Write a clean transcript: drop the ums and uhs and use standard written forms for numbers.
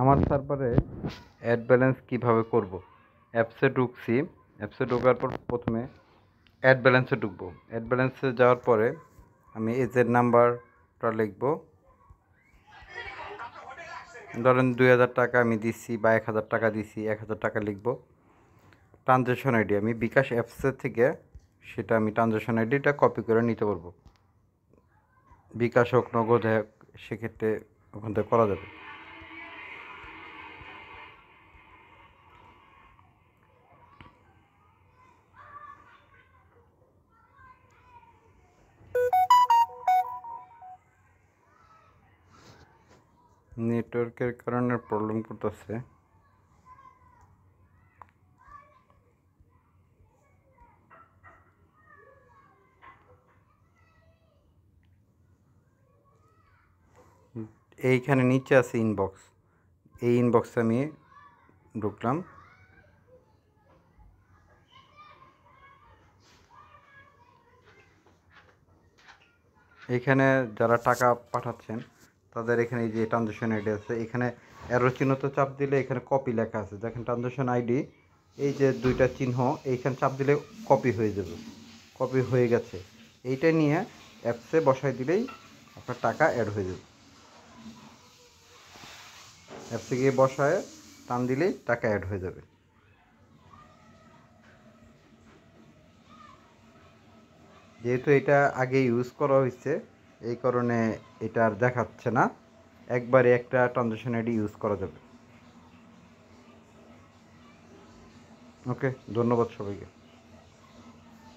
আমার সার্ভারে add balance কীভাবে করব। অ্যাপসে ঢুকছি, অ্যাপসে ঢোকার পর প্রথমে অ্যাড ব্যালেন্সে ঢুকবো। অ্যাড ব্যালেন্সে যাওয়ার পরে আমি এজের নাম্বারটা লিখব। ধরেন 2000 টাকা আমি দিচ্ছি বা 1000 টাকা দিচ্ছি, 1000 টাকা লিখব। ট্রানজ্যাকশন আইডি আমি বিকাশ অ্যাপসের থেকে সেটা আমি ট্রানজ্যাকশন আইডিটা কপি করে নিতে পারবো। বিকাশ হোক, নগদ হোক, সেক্ষেত্রে ওখান থেকে করা যাবে। নেটওয়ার্কের কারণে প্রবলেম করতেছে। এইখানে নিচে আছে ইনবক্স, এই ইনবক্সে আমি ঢুকলাম। এখানে যারা টাকা পাঠাচ্ছেন তাদের এখানে এই যে ট্রানজ্যাকশন আইডি আছে, এখানে অ্যারো চিহ্নতে চাপ দিলে এখানে কপি লেখা আছে, দেখেন ট্রানজ্যাকশন আইডি, এই যে দুইটা চিহ্ন এইখানে চাপ দিলে কপি হয়ে যাবে। কপি হয়ে গেছে, এইটা নিয়ে অ্যাপসে বসাই দিলেই আপনার টাকা অ্যাড হয়ে যাবে। অ্যাপসে গিয়ে বসায় টান দিলেই টাকা অ্যাড হয়ে যাবে। যেহেতু এটা আগে ইউজ করা হয়েছে এই কারণে এটা আর দেখাচ্ছে না, একবারে একটা ট্রানজ্যাকশন আইডি ইউজ করা যাবে। ওকে, ধন্যবাদ সবাইকে।